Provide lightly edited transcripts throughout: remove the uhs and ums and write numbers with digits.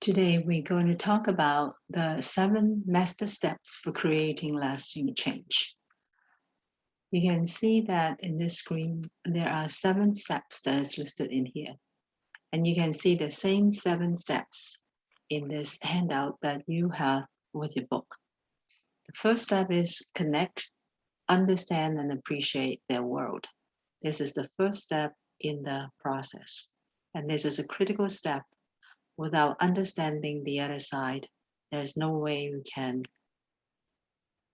Today, we're going to talk about the 7 master steps for creating lasting change. You can see that in this screen, there are 7 steps that is listed in here. And you can see the same 7 steps in this handout that you have with your book. The first step is connect, understand, and appreciate their world. This is the first step in the process. And this is a critical step. Without understanding the other side, there's no way we can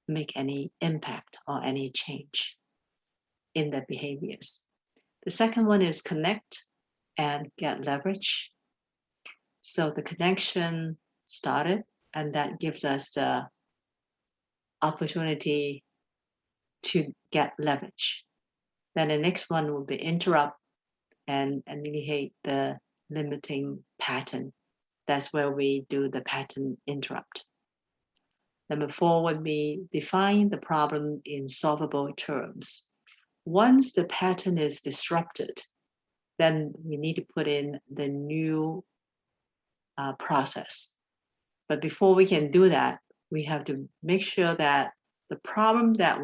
make any impact or any change in their behaviors. The second one is connect and get leverage. So the connection started, and that gives us the opportunity to get leverage. Then the next one will be interrupt and alleviate the limiting pattern. That's where we do the pattern interrupt. Number 4 would be define the problem in solvable terms. Once the pattern is disrupted, then we need to put in the new process. But before we can do that, we have to make sure that the problem that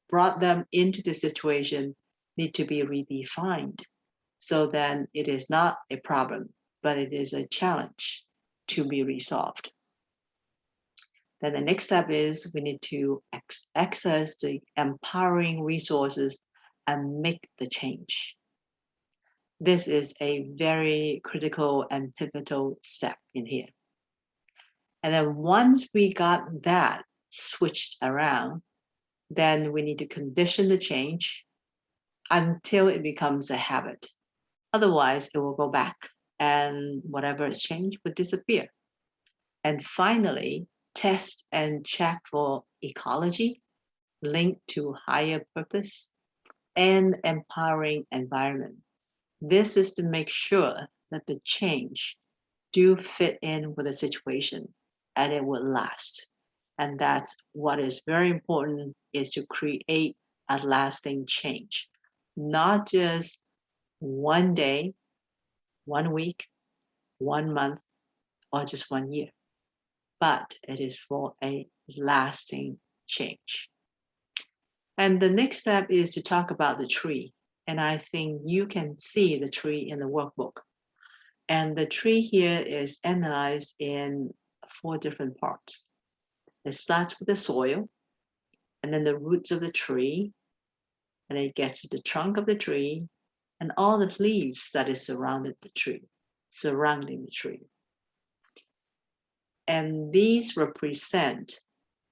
brought them into the situation need to be redefined. So then it is not a problem, but it is a challenge to be resolved. Then the next step is we need to access the empowering resources and make the change. This is a very critical and pivotal step in here. And then once we got that switched around, then we need to condition the change until it becomes a habit. Otherwise, it will go back and whatever is changed would disappear. And finally, test and check for ecology, linked to higher purpose, and empowering environment. This is to make sure that the change do fit in with the situation and it will last. And that's what is very important, is to create a lasting change, not just one day, 1 week, 1 month, or just 1 year, but it is for a lasting change. And the next step is to talk about the tree. And I think you can see the tree in the workbook. And the tree here is analyzed in 4 different parts. It starts with the soil, and then the roots of the tree, and it gets to the trunk of the tree, and all the leaves that is surrounding the tree. And these represent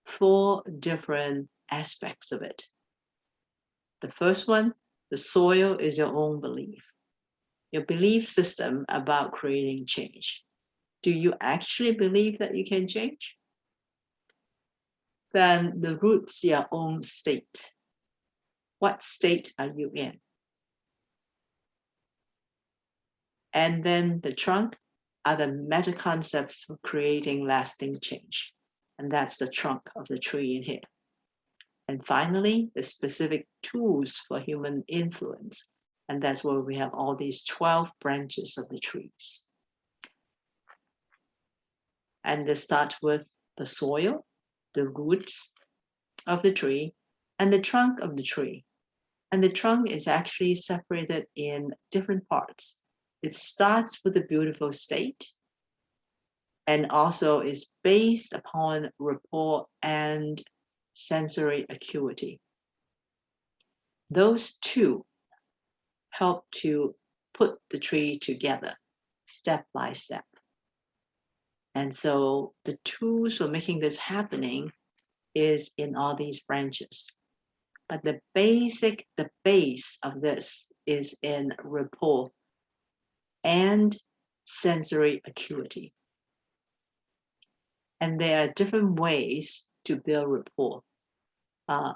4 different aspects of it. The first one, the soil, is your own belief, your belief system about creating change. Do you actually believe that you can change? Then the roots, your own state. What state are you in? And then the trunk are the meta concepts for creating lasting change. And that's the trunk of the tree in here. And finally, the specific tools for human influence. And that's where we have all these 12 branches of the trees. And this starts with the soil, the roots of the tree, and the trunk of the tree. And the trunk is actually separated in different parts. It starts with a beautiful state and also is based upon rapport and sensory acuity. Those 2 help to put the tree together step by step. And so the tools for making this happening is in all these branches. But the base of this is in rapport and sensory acuity. And there are different ways to build rapport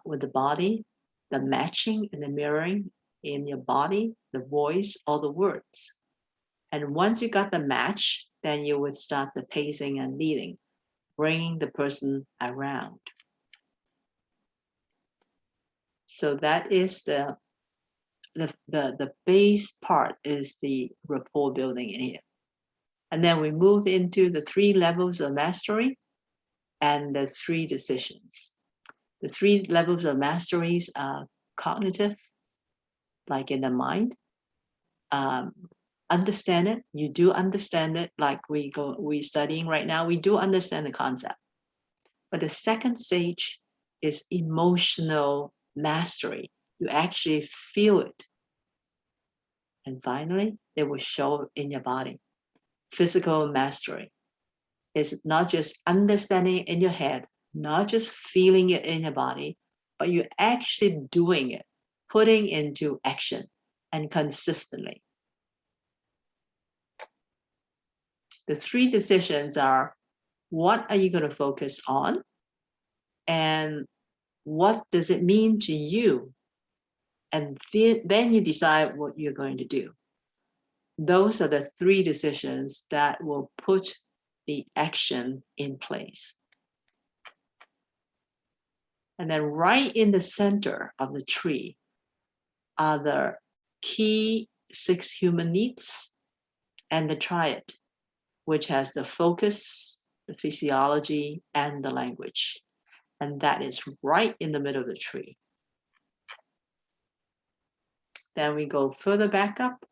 with the body, the matching and the mirroring in your body, the voice, or the words. And once you got the match, then you would start the pacing and leading, bringing the person around. So that is the base part, is the rapport building in here. And then we move into the 3 levels of mastery and the 3 decisions. The 3 levels of masteries are cognitive, like in the mind. Understand it. You do understand it, like we studying right now. We do understand the concept. But the second stage is emotional mastery. You actually feel it. And finally, it will show in your body. Physical mastery is not just understanding it in your head, not just feeling it in your body, but you're actually doing it, putting into action and consistently. The 3 decisions are, what are you going to focus on? And what does it mean to you? And then you decide what you're going to do. Those are the 3 decisions that will put the action in place. And then right in the center of the tree are the key 6 human needs and the triad, which has the focus, the physiology, and the language. And that is right in the middle of the tree. Then we go further back up,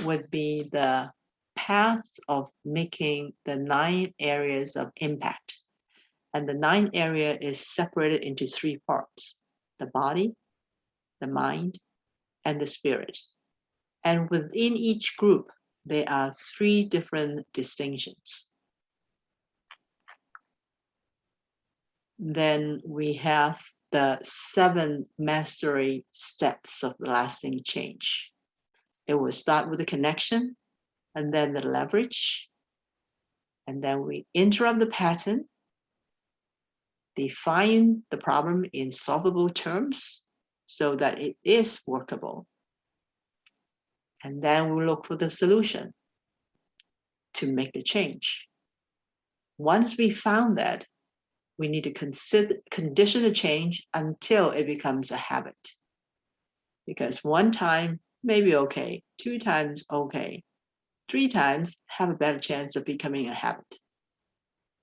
would be the path of making the 9 areas of impact. And the 9 area is separated into 3 parts: the body, the mind, and the spirit. And within each group, there are 3 different distinctions. Then we have the 7 mastery steps of lasting change. It will start with the connection, and then the leverage, and then we interrupt the pattern, define the problem in solvable terms so that it is workable. And then we look for the solution to make the change. Once we found that, we need to condition the change until it becomes a habit. Because 1 time may be okay, 2 times okay, 3 times have a better chance of becoming a habit.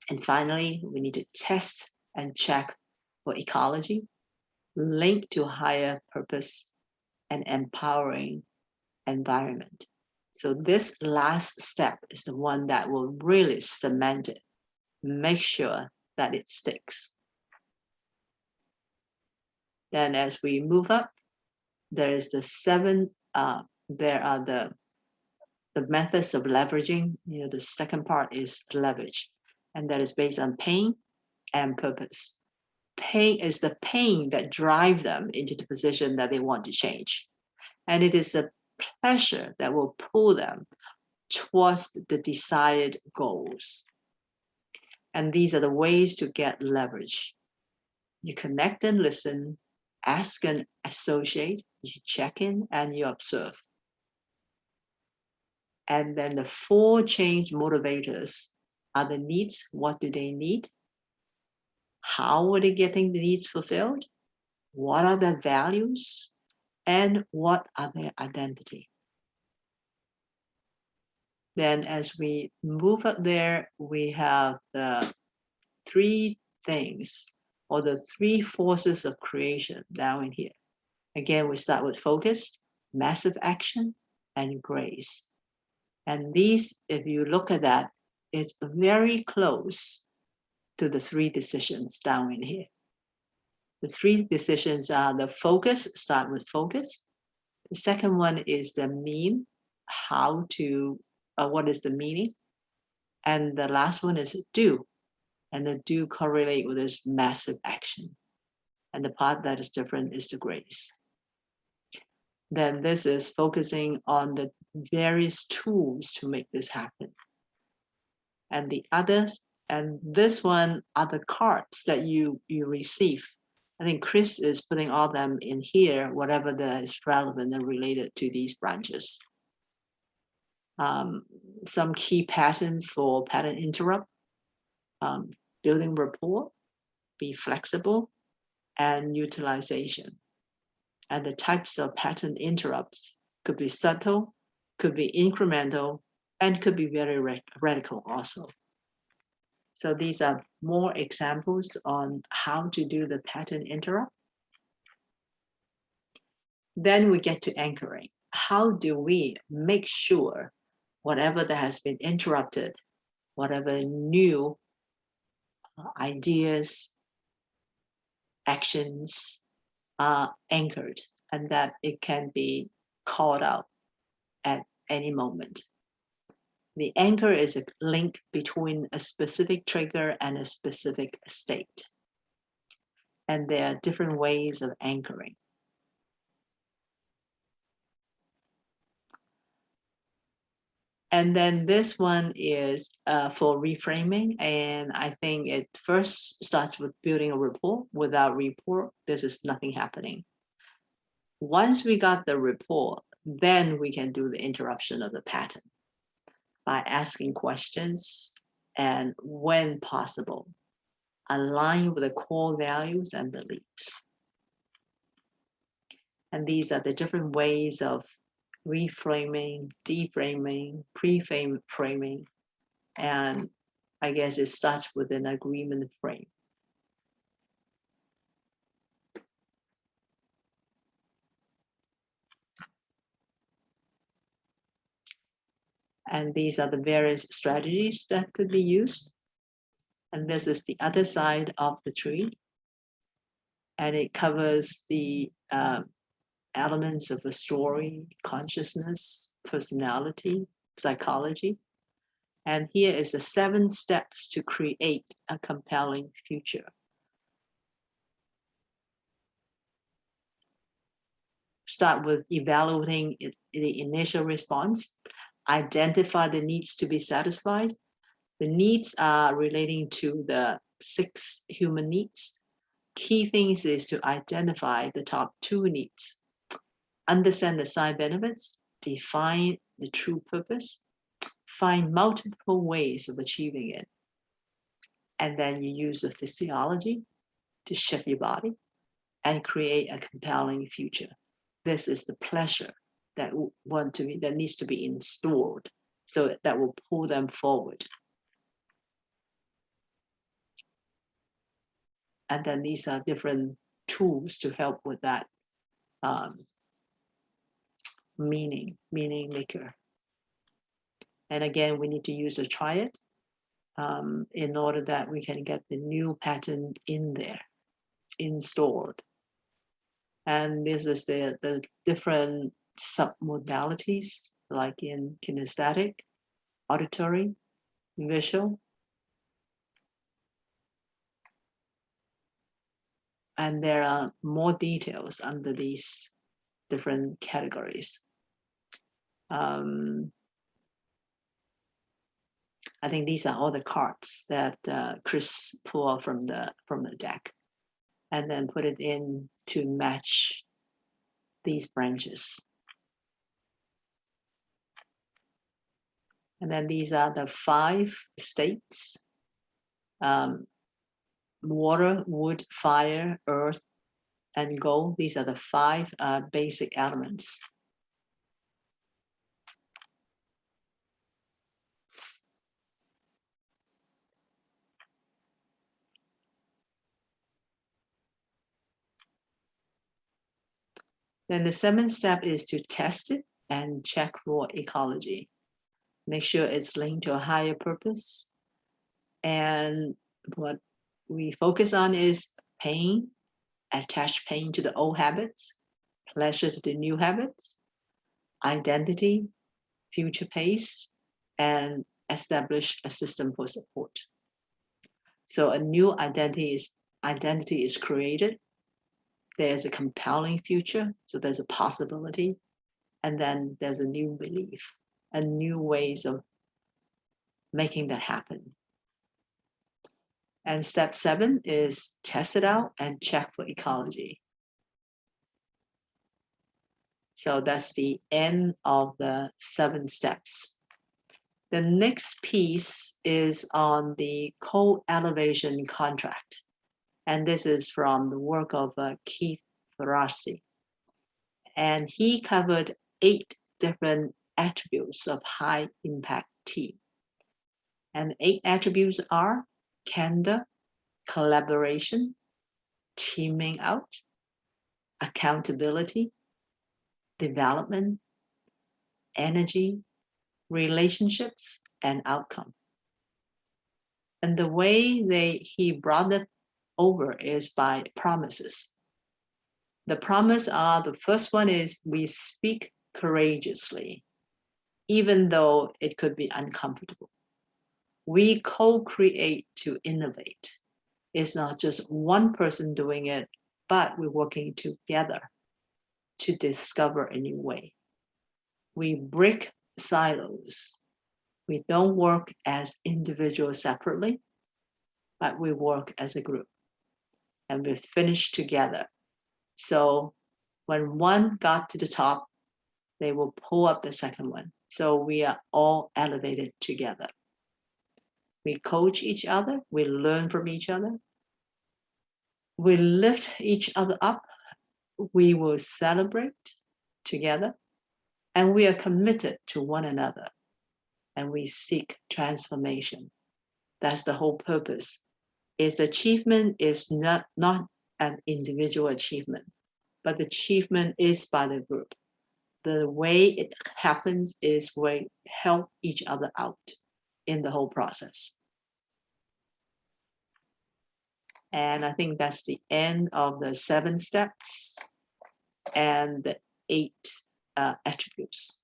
And finally, we need to test and check for ecology, linked to higher purpose and empowering environment. So this last step is the one that will really cement it, make sure that it sticks. Then as we move up, there is the 7, there are the methods of leveraging. The second part is leverage, and that is based on pain and purpose. Pain is the pain that drives them into the position that they want to change. And it is a pleasure that will pull them towards the desired goals. And these are the ways to get leverage. You connect and listen, ask and associate, you check in and you observe. And then the 4 change motivators are the needs. What do they need? How are they getting the needs fulfilled? What are their values? And what are their identity? Then as we move up there, we have the 3 things, or the 3 forces of creation down in here. Again, we start with focus, massive action, and grace. And these, if you look at that, it's very close to the 3 decisions down in here. The 3 decisions are the focus, start with focus. The second one is the mean, how to, what is the meaning? And the last one is do. And the do correlate with this massive action. And the part that is different is the grace. Then this is focusing on the various tools to make this happen. And the others, and this one are the cards that you receive. I think Chris is putting all them in here, whatever that is relevant and related to these branches. Some key patterns for pattern interrupt, building rapport, be flexible, and utilization. And the types of pattern interrupts could be subtle, could be incremental, and could be very radical also. So these are more examples on how to do the pattern interrupt. Then we get to anchoring. How do we make sure whatever that has been interrupted, whatever new ideas, actions are anchored, and that it can be called out at any moment. The anchor is a link between a specific trigger and a specific state. And there are different ways of anchoring. And then this one is for reframing. And I think it first starts with building a rapport. Without rapport, there's just nothing happening. Once we got the rapport, then we can do the interruption of the pattern by asking questions and, when possible, align with the core values and beliefs. And these are the different ways of reframing, deframing, pre-framing, and I guess it starts with an agreement frame. And these are the various strategies that could be used. And this is the other side of the tree. And it covers the elements of a story, consciousness, personality, psychology. And here is the 7 steps to create a compelling future. Start with evaluating the initial response. Identify the needs to be satisfied. The needs are relating to the 6 human needs. Key things is to identify the top 2 needs. Understand the side benefits. Define the true purpose. Find multiple ways of achieving it. And then you use the physiology to shift your body and create a compelling future. This is the pleasure that needs to be installed, so that will pull them forward. And then these are different tools to help with that meaning maker. And again, we need to use a triad in order that we can get the new pattern in there, installed. And this is the different submodalities, like in kinesthetic, auditory, visual. And there are more details under these different categories. I think these are all the cards that Chris pulled from the deck, and then put it in to match these branches. And then these are the 5 states: water, wood, fire, earth, and gold. These are the 5 basic elements. Then the 7th step is to test it and check for ecology. Make sure it's linked to a higher purpose. And what we focus on is pain, attach pain to the old habits, pleasure to the new habits, identity, future pace, and establish a system for support. So a new identity is created. There's a compelling future, so there's a possibility, and then there's a new belief, and new ways of making that happen. And step 7 is test it out and check for ecology. So that's the end of the 7 steps. The next piece is on the co-elevation contract. And this is from the work of Keith Ferrazzi. And he covered 8 different attributes of high impact team. And the 8 attributes are candor, collaboration, teaming out, accountability, development, energy, relationships, and outcome. And the way he brought it over is by promises. The promise are, the first one is we speak courageously, even though it could be uncomfortable. We co-create to innovate. It's not just one person doing it, but we're working together to discover a new way. We break silos. We don't work as individuals separately, but we work as a group. And we finish together. So when one got to the top, they will pull up the second one. So we are all elevated together. We coach each other. We learn from each other. We lift each other up. We will celebrate together. And we are committed to one another. And we seek transformation. That's the whole purpose. Its achievement is not an individual achievement, but the achievement is by the group. The way it happens is we help each other out in the whole process. And I think that's the end of the 7 steps and the 8 attributes.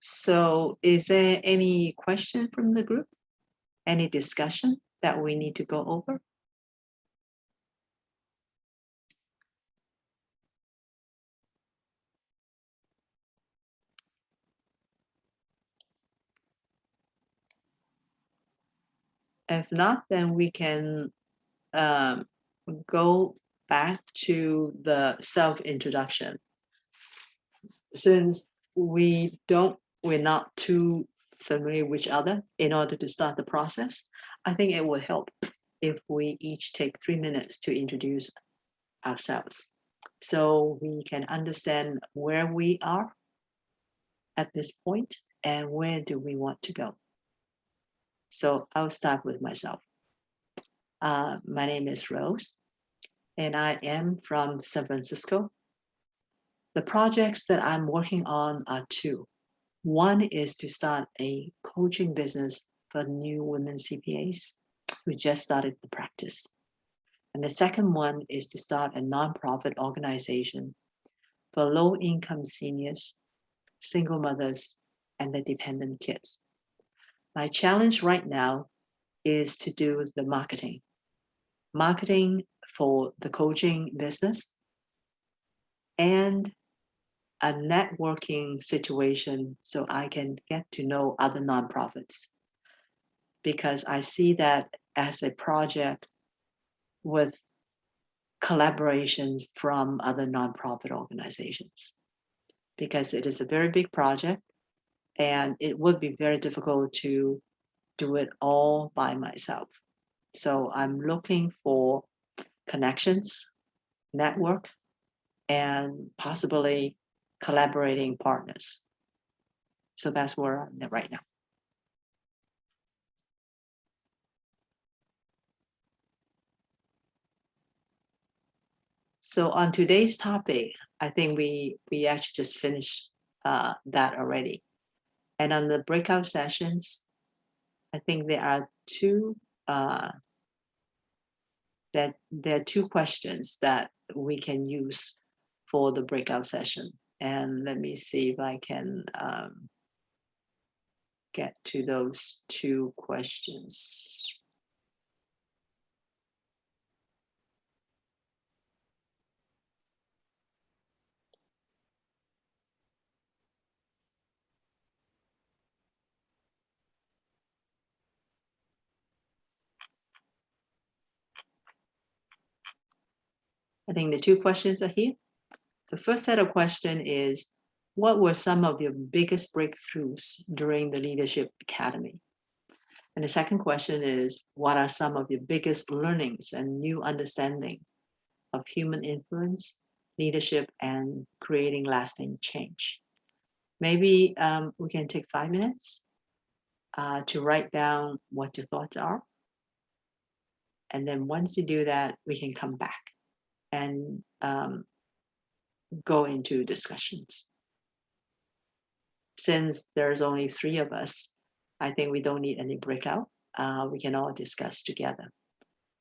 So is there any question from the group? Any discussion that we need to go over? If not, then we can go back to the self-introduction. Since we're not too familiar with each other in order to start the process, I think it would help if we each take 3 minutes to introduce ourselves so we can understand where we are at this point and where do we want to go. So I'll start with myself. My name is Rose, and I am from San Francisco. The projects that I'm working on are 2. One is to start a coaching business for new women CPAs who just started the practice. And the second one is to start a nonprofit organization for low-income seniors, single mothers, and their dependent kids. My challenge right now is to do the marketing for the coaching business and a networking situation so I can get to know other nonprofits, because I see that as a project with collaborations from other nonprofit organizations, because it is a very big project and it would be very difficult to do it all by myself. So I'm looking for connections, network, and possibly collaborating partners. So that's where I'm at right now. So on today's topic, I think we actually just finished that already. And on the breakout sessions, I think there are 2 that there are 2 questions that we can use for the breakout session. And let me see if I can get to those 2 questions. I think the 2 questions are here. The first set of questions is, what were some of your biggest breakthroughs during the Leadership Academy? And the second question is, what are some of your biggest learnings and new understanding of human influence, leadership, and creating lasting change? Maybe we can take 5 minutes to write down what your thoughts are. And then once you do that, we can come back and go into discussions. Since there's only 3 of us, I think we don't need any breakout. We can all discuss together.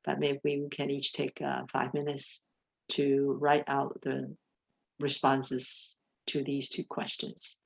But maybe we can each take 5 minutes to write out the responses to these 2 questions.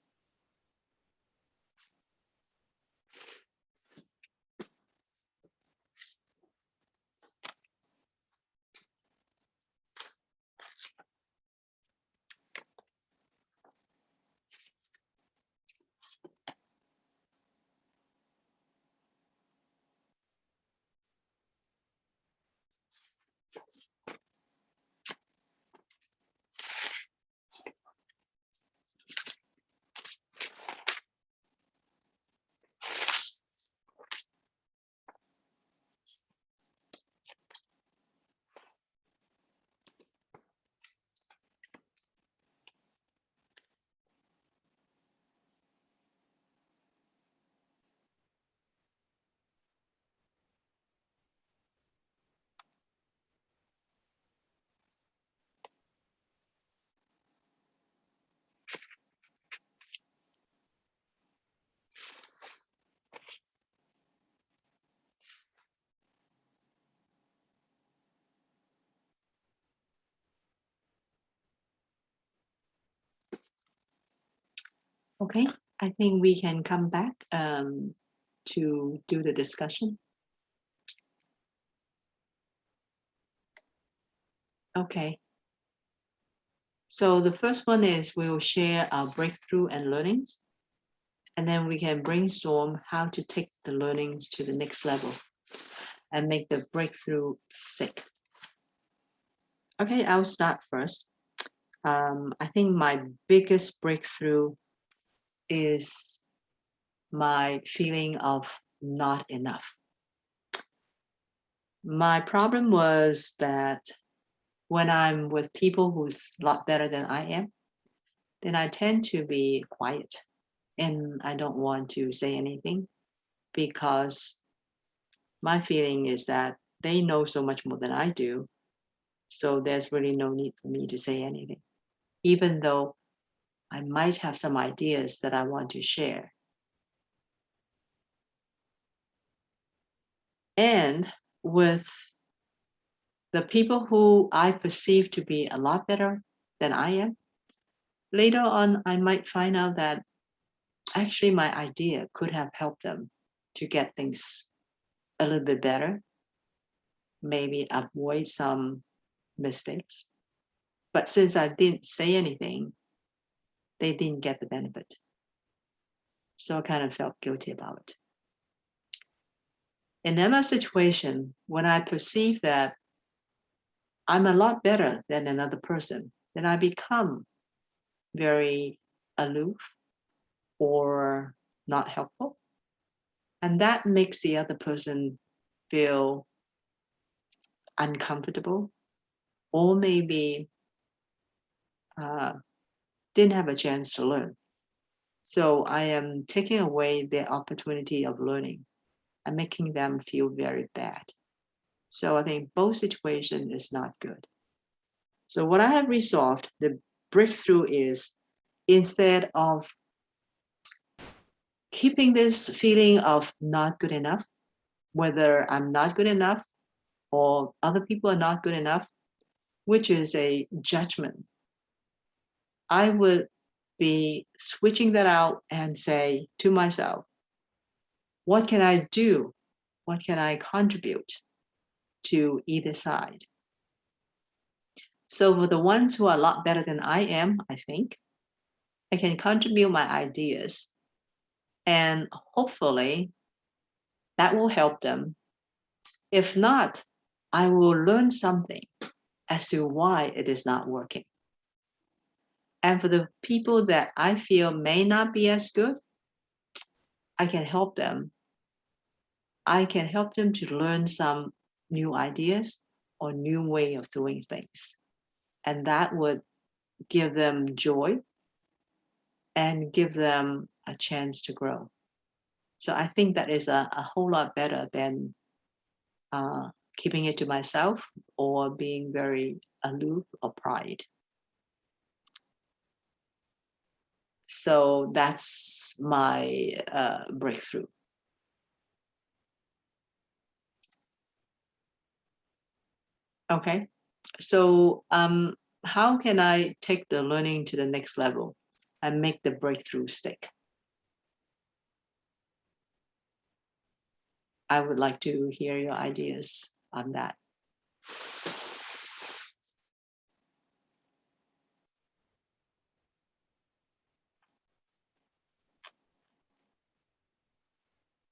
Okay, I think we can come back to do the discussion. Okay. So the first one is we will share our breakthrough and learnings, and then we can brainstorm how to take the learnings to the next level and make the breakthrough stick. Okay, I'll start first. I think my biggest breakthrough is my feeling of not enough. My problem was that when I'm with people who's a lot better than I am, then I tend to be quiet and I don't want to say anything because my feeling is that they know so much more than I do. So there's really no need for me to say anything, even though I might have some ideas that I want to share. And with the people who I perceive to be a lot better than I am, later on, I might find out that actually my idea could have helped them to get things a little bit better, maybe avoid some mistakes. But since I didn't say anything, they didn't get the benefit. So I kind of felt guilty about it. In another situation, when I perceive that I'm a lot better than another person, then I become very aloof or not helpful. And that makes the other person feel uncomfortable or maybe didn't have a chance to learn. So I am taking away their opportunity of learning and making them feel very bad. So I think both situations is not good. So what I have resolved, the breakthrough is instead of keeping this feeling of not good enough, whether I'm not good enough or other people are not good enough, which is a judgment, I would be switching that out and say to myself, what can I do? What can I contribute to either side? So for the ones who are a lot better than I am, I think, I can contribute my ideas and hopefully that will help them. If not, I will learn something as to why it is not working. And for the people that I feel may not be as good, I can help them. I can help them to learn some new ideas or new way of doing things. And that would give them joy and give them a chance to grow. So I think that is a whole lot better than keeping it to myself or being very aloof or pride. So that's my breakthrough. Okay. So how can I take the learning to the next level and make the breakthrough stick? I would like to hear your ideas on that.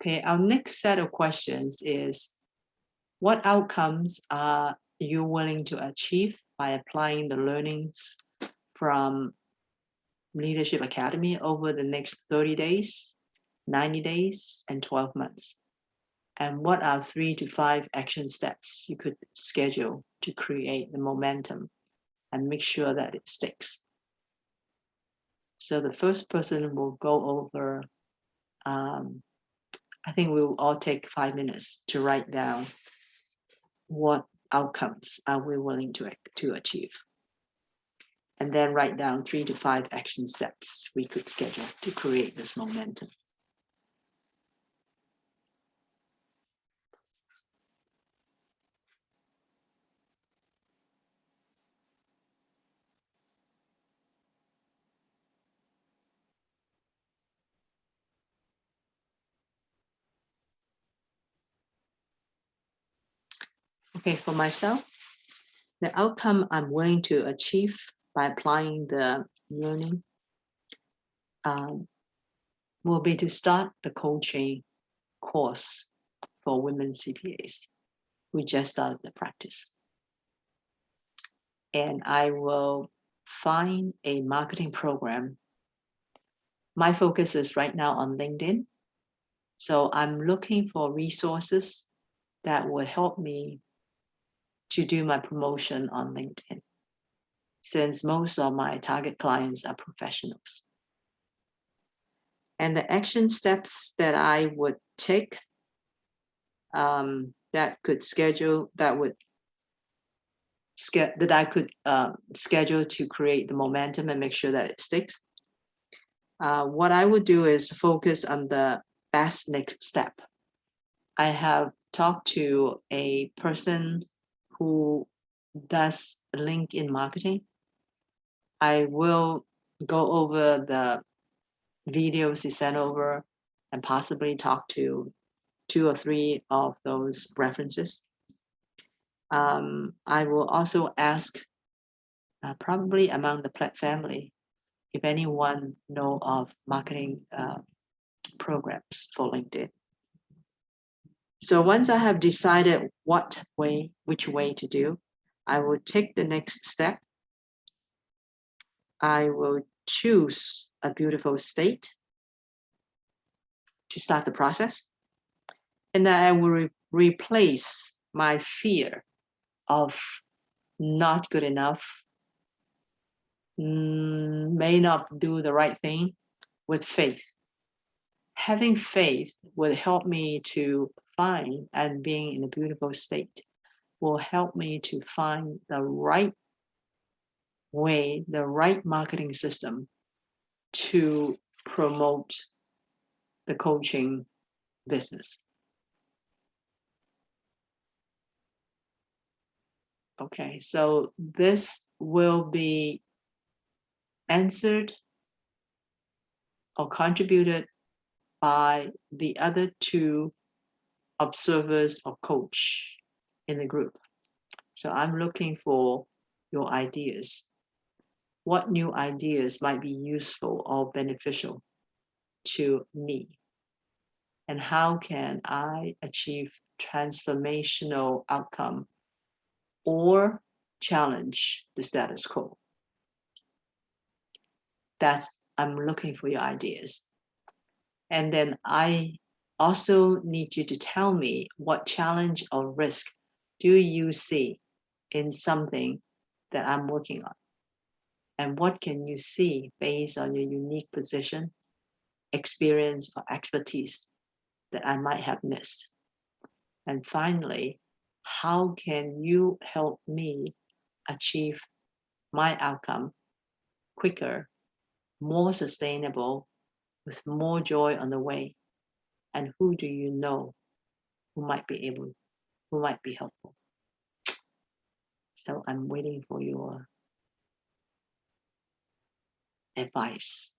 Okay, our next set of questions is, what outcomes are you willing to achieve by applying the learnings from Leadership Academy over the next 30 days, 90 days, and 12 months? And what are 3 to 5 action steps you could schedule to create the momentum and make sure that it sticks? So the first person will go over, I think we will all take 5 minutes to write down what outcomes are we willing to achieve. And then write down 3 to 5 action steps we could schedule to create this momentum. Okay, for myself, the outcome I'm willing to achieve by applying the learning will be to start the coaching course for women CPAs. We just started the practice. And I will find a marketing program. My focus is right now on LinkedIn. So I'm looking for resources that will help me to do my promotion on LinkedIn, since most of my target clients are professionals. And the action steps that I would take that I could schedule to create the momentum and make sure that it sticks. What I would do is focus on the best next step. I have talked to a person who does LinkedIn marketing. I will go over the videos he sent over and possibly talk to 2 or 3 of those references. I will also ask, probably among the Platt family, if anyone know of marketing programs for LinkedIn. So once I have decided which way to do, I will take the next step. I will choose a beautiful state to start the process. And then I will replace my fear of not good enough, may not do the right thing, with faith. Having faith will help me to find, and being in a beautiful state will help me to find the right way, the right marketing system to promote the coaching business. Okay, so this will be answered or contributed by the other 2 observers or coach in the group. So I'm looking for your ideas. What new ideas might be useful or beneficial to me? And how can I achieve transformational outcome or challenge the status quo? I'm looking for your ideas. And then I also need you to tell me what challenge or risk do you see in something that I'm working on? And what can you see based on your unique position, experience, or expertise that I might have missed? And finally, how can you help me achieve my outcome quicker, more sustainable, with more joy on the way? And who do you know who might be helpful? So I'm waiting for your advice.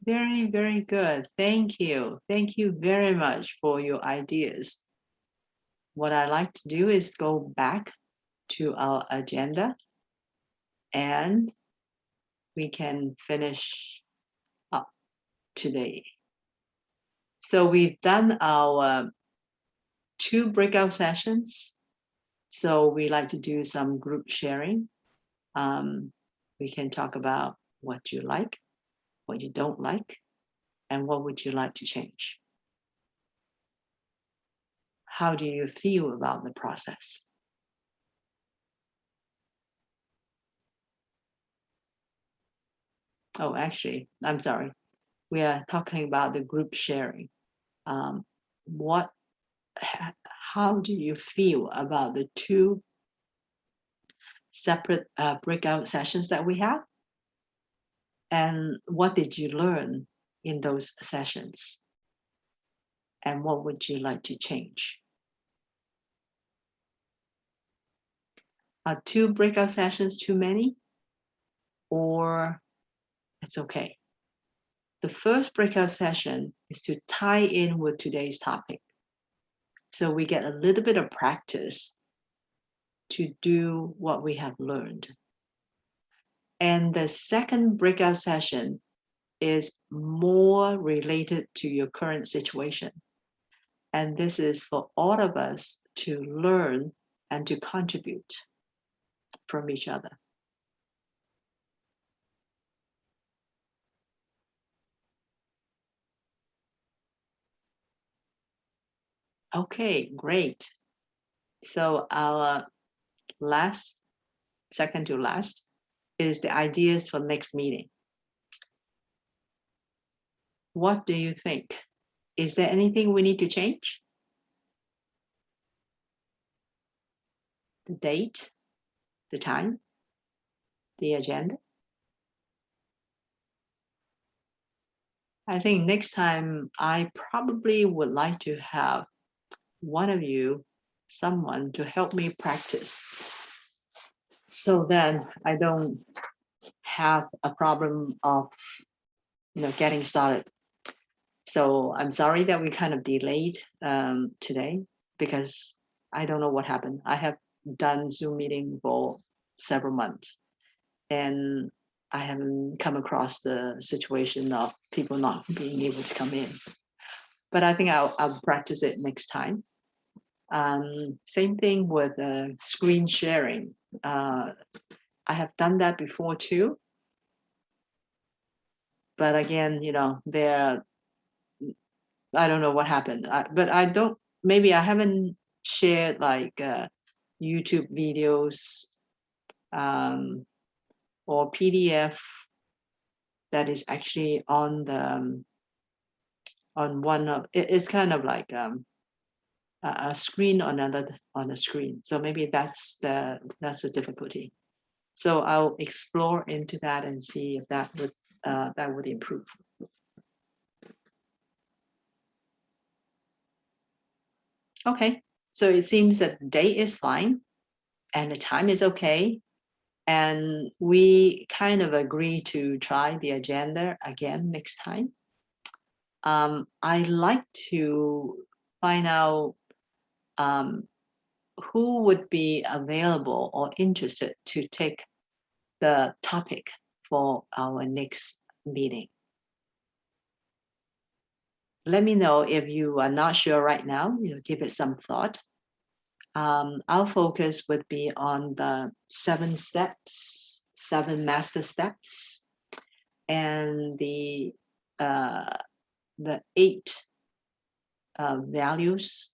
Very, very good. Thank you. Thank you very much for your ideas. What I like to do is go back to our agenda and we can finish up today. So we've done our 2 breakout sessions. So we like to do some group sharing. We can talk about what you like, what you don't like, and what would you like to change. How do you feel about the process? Oh, actually, I'm sorry. We are talking about the group sharing. Um, what, how do you feel about the 2 separate breakout sessions that we have? And what did you learn in those sessions? And what would you like to change? Are 2 breakout sessions too many? Or it's okay? The first breakout session is to tie in with today's topic. So we get a little bit of practice to do what we have learned. And the second breakout session is more related to your current situation. And this is for all of us to learn and to contribute from each other. Okay, great. So our second to last, is the ideas for next meeting. What do you think? Is there anything we need to change? The date, the time, the agenda? I think next time I probably would like to have one of you, someone to help me practice. So then I don't have a problem of getting started. So I'm sorry that we kind of delayed today because I don't know what happened. I have done Zoom meeting for several months and I haven't come across the situation of people not being able to come in. But I think I'll practice it next time. Same thing with screen sharing. I have done that before too. But again, I don't know what happened. But I don't, maybe I haven't shared like YouTube videos or PDF that is actually on the on one of it's kind of like a screen on a screen. So maybe that's the difficulty. So I'll explore into that and see if that would improve. Okay, so it seems that the date is fine and the time is okay. And we kind of agree to try the agenda again next time. I like to find out um, who would be available or interested to take the topic for our next meeting. Let me know if you are not sure right now. Give it some thought. Our focus would be on the 7 steps, 7 master steps, and uh, the 8 values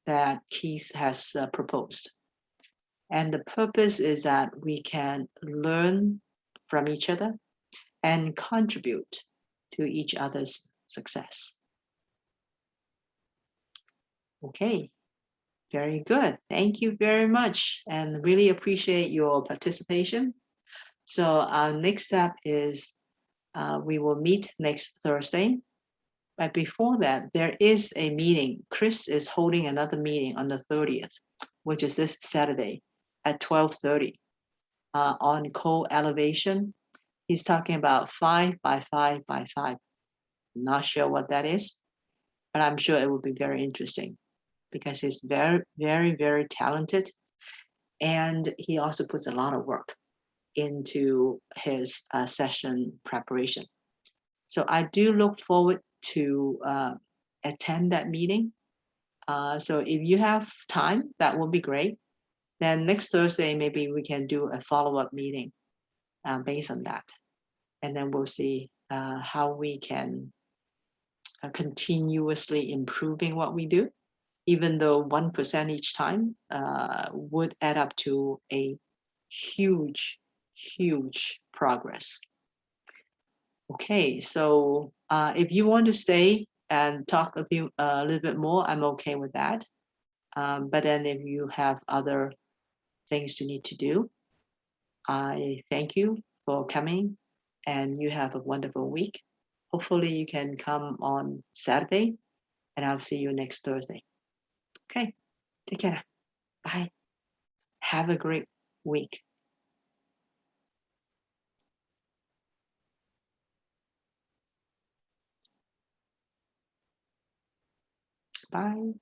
that Keith has proposed. And the purpose is that we can learn from each other and contribute to each other's success. Okay, very good. Thank you very much and really appreciate your participation. So our next step is we will meet next Thursday. But before that, there is a meeting. Chris is holding another meeting on the 30th, which is this Saturday at 12:30 on co-elevation. He's talking about 5 by 5 by 5. Not sure what that is, but I'm sure it will be very interesting because he's very, very, very talented. And he also puts a lot of work into his session preparation. So I do look forward to attend that meeting. So if you have time, that will be great. Then next Thursday, maybe we can do a follow-up meeting based on that. And then we'll see how we can continuously improving what we do, even though 1% each time would add up to a huge, huge progress. Okay, so if you want to stay and talk a little bit more, I'm okay with that. But then if you have other things you need to do, I thank you for coming and you have a wonderful week. Hopefully you can come on Saturday and I'll see you next Thursday. Okay, take care. Bye. Have a great week. Bye.